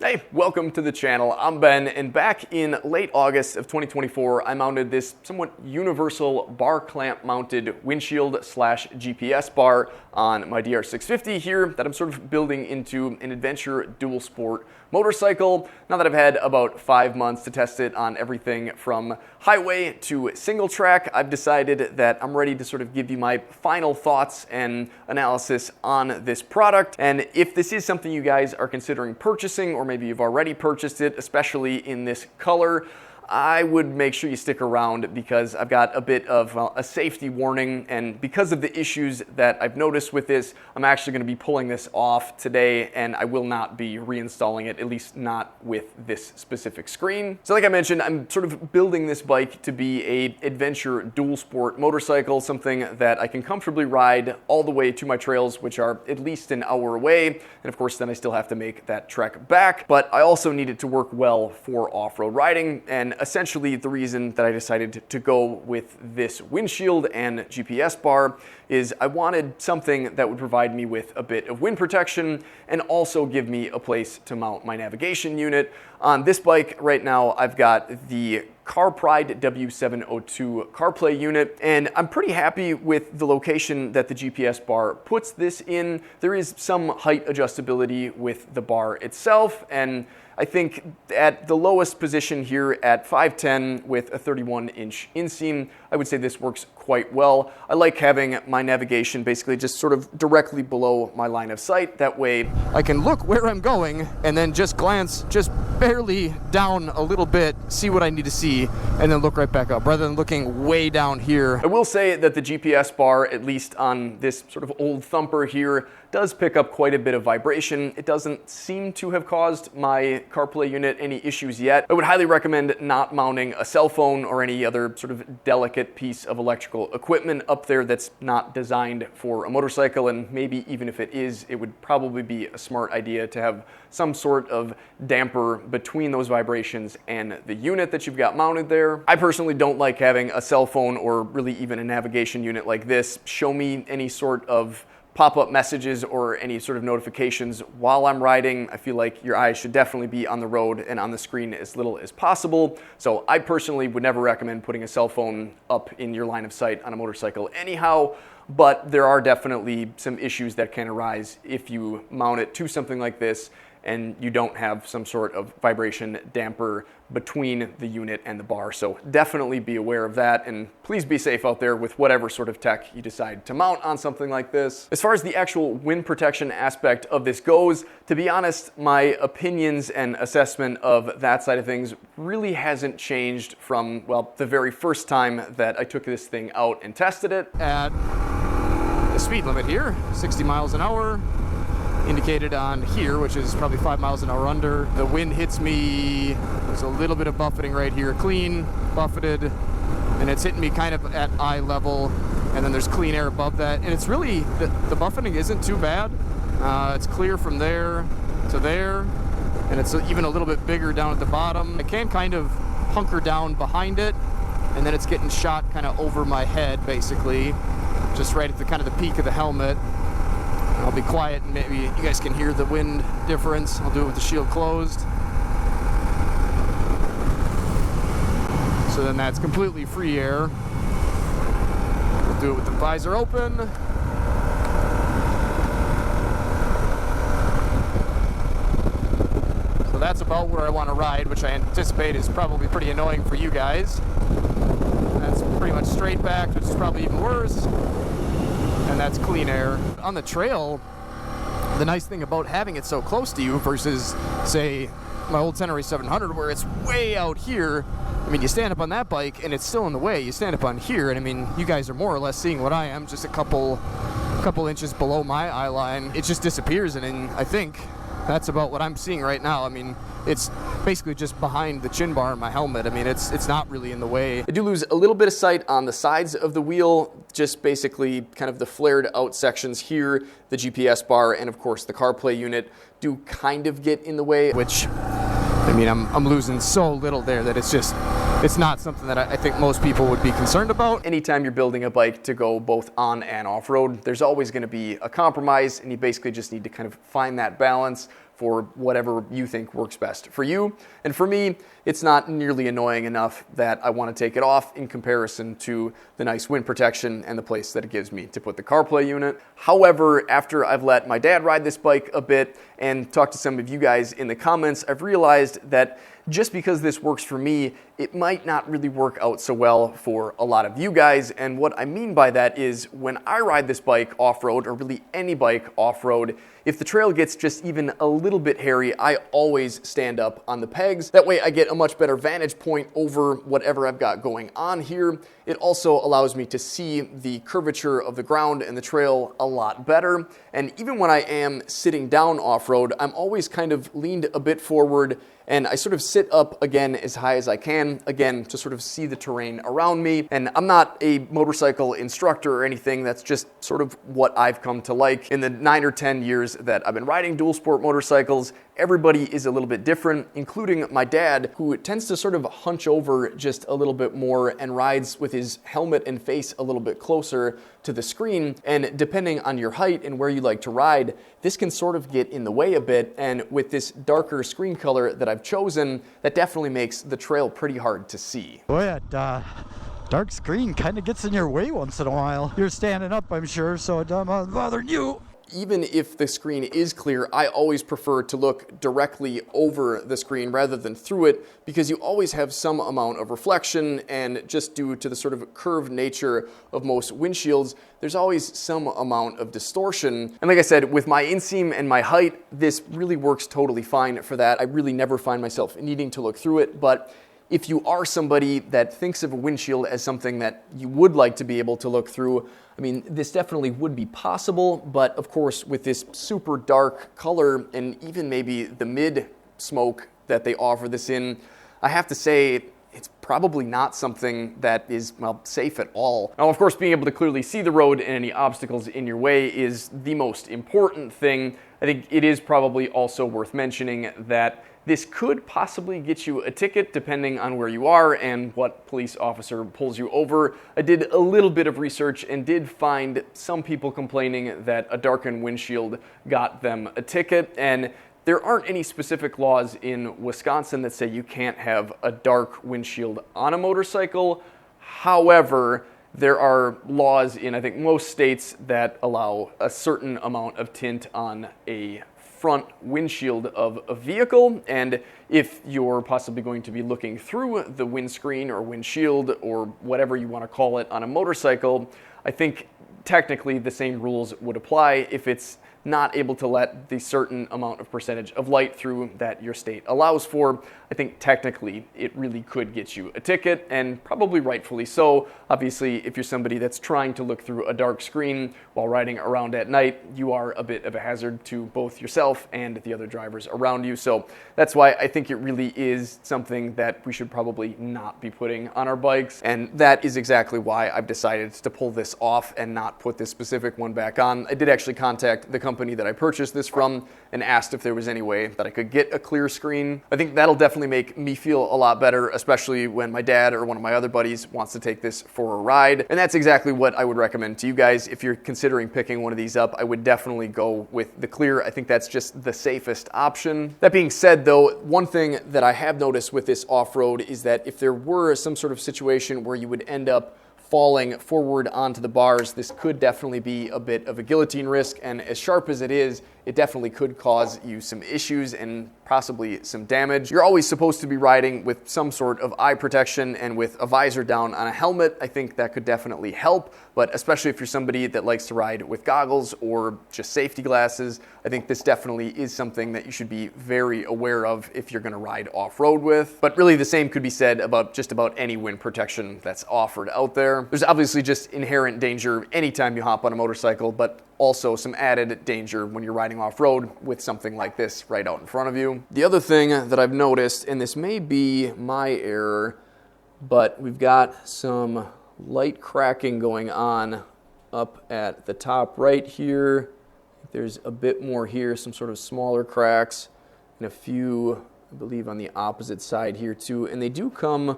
Hey, welcome to the channel. I'm Ben, and back in late August of 2024, I mounted this somewhat universal bar clamp mounted windshield / GPS bar on my DR650 here that I'm sort of building into an adventure dual sport motorcycle. Now that I've had about 5 months to test it on everything from highway to single track, I've decided that I'm ready to sort of give you my final thoughts and analysis on this product. And if this is something you guys are considering purchasing, or maybe you've already purchased it, especially in this color, I would make sure you stick around because I've got a bit of a safety warning, and because of the issues that I've noticed with this, I'm actually going to be pulling this off today, and I will not be reinstalling it, at least not with this specific screen. So like I mentioned, I'm sort of building this bike to be a adventure dual sport motorcycle, something that I can comfortably ride all the way to my trails, which are at least an hour away, and of course then I still have to make that trek back, but I also need it to work well for off-road riding. And essentially the reason that I decided to go with this windshield and GPS bar is I wanted something that would provide me with a bit of wind protection and also give me a place to mount my navigation unit. On this bike right now, I've got the CarPride W702 CarPlay unit, and I'm pretty happy with the location that the GPS bar puts this in. There is some height adjustability with the bar itself, and I think at the lowest position here at 5'10" with a 31-inch inseam, I would say this works quite well. I like having my navigation basically just sort of directly below my line of sight. That way I can look where I'm going and then just glance just barely down a little bit, see what I need to see, and then look right back up rather than looking way down here. I will say that the GPS bar, at least on this sort of old thumper here, does pick up quite a bit of vibration. It doesn't seem to have caused my CarPlay unit any issues yet. I would highly recommend not mounting a cell phone or any other sort of delicate piece of electrical equipment up there that's not designed for a motorcycle, and maybe even if it is, it would probably be a smart idea to have some sort of damper between those vibrations and the unit that you've got mounted there. I personally don't like having a cell phone or really even a navigation unit like this show me any sort of pop-up messages or any sort of notifications while I'm riding. I feel like your eyes should definitely be on the road and on the screen as little as possible. So I personally would never recommend putting a cell phone up in your line of sight on a motorcycle anyhow, but there are definitely some issues that can arise if you mount it to something like this and you don't have some sort of vibration damper between the unit and the bar. So definitely be aware of that, and please be safe out there with whatever sort of tech you decide to mount on something like this. As far as the actual wind protection aspect of this goes, to be honest, my opinions and assessment of that side of things really hasn't changed from, well, the very first time that I took this thing out and tested it. At the speed limit here, 60 miles an hour, indicated on here, which is probably 5 miles an hour under. The wind hits me, there's a little bit of buffeting right here, clean, buffeted, and it's hitting me kind of at eye level, and then there's clean air above that, and it's really, the buffeting isn't too bad. It's clear from there to there, and it's even a little bit bigger down at the bottom. I can kind of hunker down behind it, and then it's getting shot kind of over my head, basically, just right at the kind of the peak of the helmet. I'll be quiet and maybe you guys can hear the wind difference. I'll do it with the shield closed. So then that's completely free air. We'll do it with the visor open. So that's about where I want to ride, which I anticipate is probably pretty annoying for you guys. That's pretty much straight back, which is probably even worse. And that's clean air. On the trail, the nice thing about having it so close to you versus, say, my old Tenere 700 where it's way out here, I mean, you stand up on that bike and it's still in the way. You stand up on here, and I mean, you guys are more or less seeing what I am, just a couple inches below my eye line. It just disappears, and I think that's about what I'm seeing right now. I mean, it's basically just behind the chin bar in my helmet. I mean, it's not really in the way. I do lose a little bit of sight on the sides of the wheel, just basically kind of the flared out sections here, the GPS bar, and of course the CarPlay unit do kind of get in the way, which, I mean, I'm losing so little there that it's not something that I think most people would be concerned about. Anytime you're building a bike to go both on and off-road, there's always going to be a compromise, and you basically just need to kind of find that balance. for whatever you think works best for you. And for me, it's not nearly annoying enough that I want to take it off in comparison to the nice wind protection and the place that it gives me to put the CarPlay unit. However, after I've let my dad ride this bike a bit and talked to some of you guys in the comments, I've realized that just because this works for me, it might not really work out so well for a lot of you guys. And what I mean by that is when I ride this bike off-road, or really any bike off-road, if the trail gets just even a little bit hairy, I always stand up on the pegs. That way I get a much better vantage point over whatever I've got going on here. It also allows me to see the curvature of the ground and the trail a lot better. And even when I am sitting down off-road, I'm always kind of leaned a bit forward, and I sort of sit up again as high as I can, again, to sort of see the terrain around me. And I'm not a motorcycle instructor or anything, that's just sort of what I've come to like. In the 9 or 10 years that I've been riding dual sport motorcycles, everybody is a little bit different, including my dad, who tends to sort of hunch over just a little bit more and rides with his helmet and face a little bit closer to the screen. And depending on your height and where you like to ride, this can sort of get in the way a bit. And with this darker screen color that I've chosen, that definitely makes the trail pretty hard to see. Boy, that dark screen kind of gets in your way once in a while. You're standing up, I'm sure, so it doesn't bother you. Even if the screen is clear, I always prefer to look directly over the screen rather than through it, because you always have some amount of reflection, and just due to the sort of curved nature of most windshields, there's always some amount of distortion. And like I said, with my inseam and my height, this really works totally fine for that. I really never find myself needing to look through it, but if you are somebody that thinks of a windshield as something that you would like to be able to look through, I mean, this definitely would be possible, but of course, with this super dark color and even maybe the mid smoke that they offer this in, I have to say it's probably not something that is, well, safe at all. Now, of course, being able to clearly see the road and any obstacles in your way is the most important thing. I think it is probably also worth mentioning that this could possibly get you a ticket depending on where you are and what police officer pulls you over. I did a little bit of research and did find some people complaining that a darkened windshield got them a ticket, and there aren't any specific laws in Wisconsin that say you can't have a dark windshield on a motorcycle. However, there are laws in, I think, most states that allow a certain amount of tint on a front windshield of a vehicle, and if you're possibly going to be looking through the windscreen or windshield or whatever you want to call it on a motorcycle, I think technically the same rules would apply if it's not able to let the certain amount of percentage of light through that your state allows for. I think technically it really could get you a ticket, and probably rightfully so. Obviously, if you're somebody that's trying to look through a dark screen while riding around at night, you are a bit of a hazard to both yourself and the other drivers around you. So that's why I think it really is something that we should probably not be putting on our bikes. And that is exactly why I've decided to pull this off and not put this specific one back on. I did actually contact the company that I purchased this from and asked if there was any way that I could get a clear screen. I think that'll definitely make me feel a lot better, especially when my dad or one of my other buddies wants to take this for a ride. And that's exactly what I would recommend to you guys. If you're considering picking one of these up, I would definitely go with the clear. I think that's just the safest option. That being said, though, one thing that I have noticed with this off-road is that if there were some sort of situation where you would end up falling forward onto the bars, this could definitely be a bit of a guillotine risk, and as sharp as it is, it definitely could cause you some issues and possibly some damage. You're always supposed to be riding with some sort of eye protection, and with a visor down on a helmet, I think that could definitely help, but especially if you're somebody that likes to ride with goggles or just safety glasses, I think this definitely is something that you should be very aware of if you're gonna ride off-road with. But really the same could be said about just about any wind protection that's offered out there. There's obviously just inherent danger anytime you hop on a motorcycle, but also some added danger when you're riding off-road with something like this right out in front of you. The other thing that I've noticed, and this may be my error, but we've got some light cracking going on up at the top right here. There's a bit more here, some sort of smaller cracks, and a few, I believe, on the opposite side here too. And they do come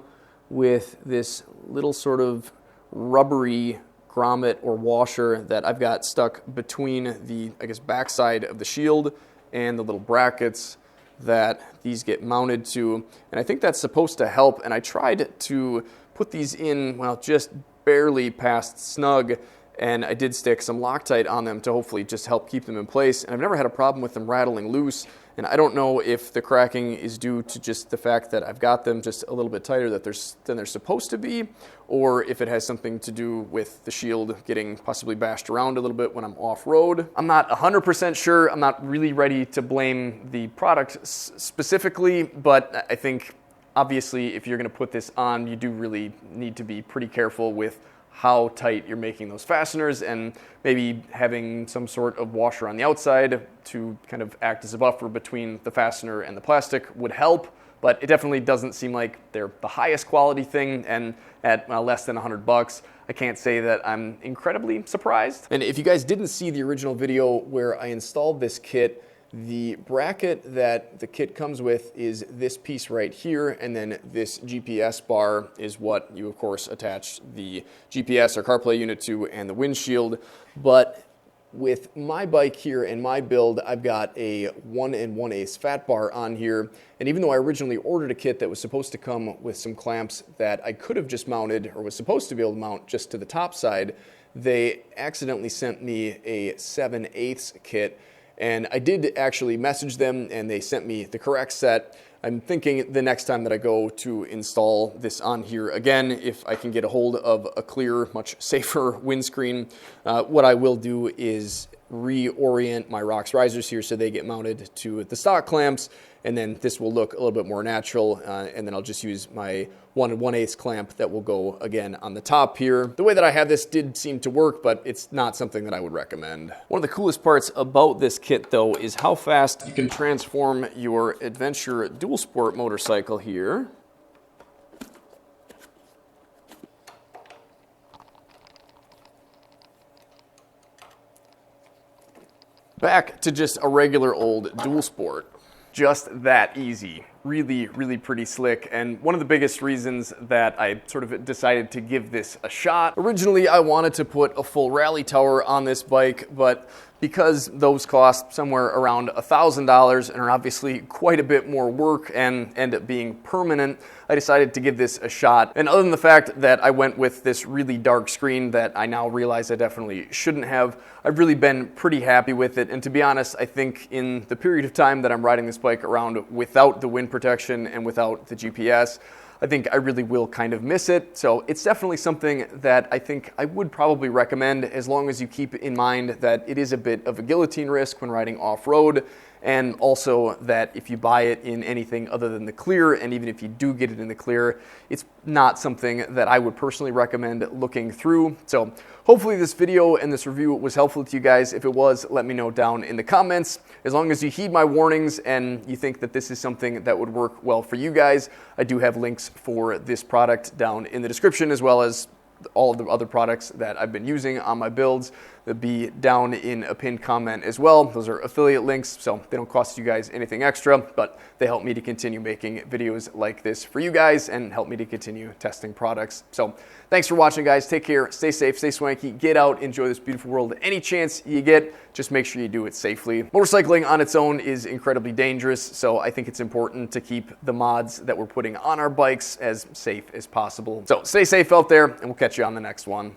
with this little sort of rubbery grommet or washer that I've got stuck between the, I guess, backside of the shield and the little brackets that these get mounted to. And I think that's supposed to help. And I tried to put these in, well, just barely past snug. And I did stick some Loctite on them to hopefully just help keep them in place. And I've never had a problem with them rattling loose. And I don't know if the cracking is due to just the fact that I've got them just a little bit tighter than they're supposed to be, or if it has something to do with the shield getting possibly bashed around a little bit when I'm off-road. I'm not 100% sure. I'm not really ready to blame the product specifically, but I think obviously if you're going to put this on, you do really need to be pretty careful with how tight you're making those fasteners, and maybe having some sort of washer on the outside to kind of act as a buffer between the fastener and the plastic would help. But it definitely doesn't seem like they're the highest quality thing, and at less than $100, I can't say that I'm incredibly surprised. And if you guys didn't see the original video where I installed this kit, the bracket that the kit comes with is this piece right here, and then this GPS bar is what you, of course, attach the GPS or CarPlay unit to and the windshield. But with my bike here and my build, I've got a 1 1/8 fat bar on here, and even though I originally ordered a kit that was supposed to come with some clamps that I could have just mounted, or was supposed to be able to mount just to the top side, they accidentally sent me a 7/8 kit. And I did actually message them, and they sent me the correct set. I'm thinking the next time that I go to install this on here again, if I can get a hold of a clear, much safer windscreen, what I will do is reorient my ROX risers here so they get mounted to the stock clamps, and then this will look a little bit more natural, and then I'll just use my 1 1/8 clamp that will go again on the top here. The way that I have this did seem to work, but it's not something that I would recommend. One of the coolest parts about this kit though is how fast you can transform your Adventure Dual Sport motorcycle here. Back to just a regular old Dual Sport. Just that easy. Really, really pretty slick, and one of the biggest reasons that I sort of decided to give this a shot. Originally, I wanted to put a full rally tower on this bike, but because those cost somewhere around $1,000 and are obviously quite a bit more work and end up being permanent, I decided to give this a shot. And other than the fact that I went with this really dark screen that I now realize I definitely shouldn't have, I've really been pretty happy with it. And to be honest, I think in the period of time that I'm riding this bike around without the wind protection and without the GPS, I think I really will kind of miss it. So it's definitely something that I think I would probably recommend, as long as you keep in mind that it is a bit of a guillotine risk when riding off-road, and also that if you buy it in anything other than the clear, and even if you do get it in the clear, it's not something that I would personally recommend looking through. So hopefully this video and this review was helpful to you guys. If it was, let me know down in the comments. As long as you heed my warnings and you think that this is something that would work well for you guys, I do have links for this product down in the description, as well as all of the other products that I've been using on my builds. They'll be down in a pinned comment as well. Those are affiliate links, so they don't cost you guys anything extra, but they help me to continue making videos like this for you guys and help me to continue testing products. So thanks for watching, guys. Take care, stay safe, stay swanky, get out, enjoy this beautiful world any chance you get. Just make sure you do it safely. Motorcycling on its own is incredibly dangerous, so I think it's important to keep the mods that we're putting on our bikes as safe as possible. So stay safe out there, and we'll catch you on the next one.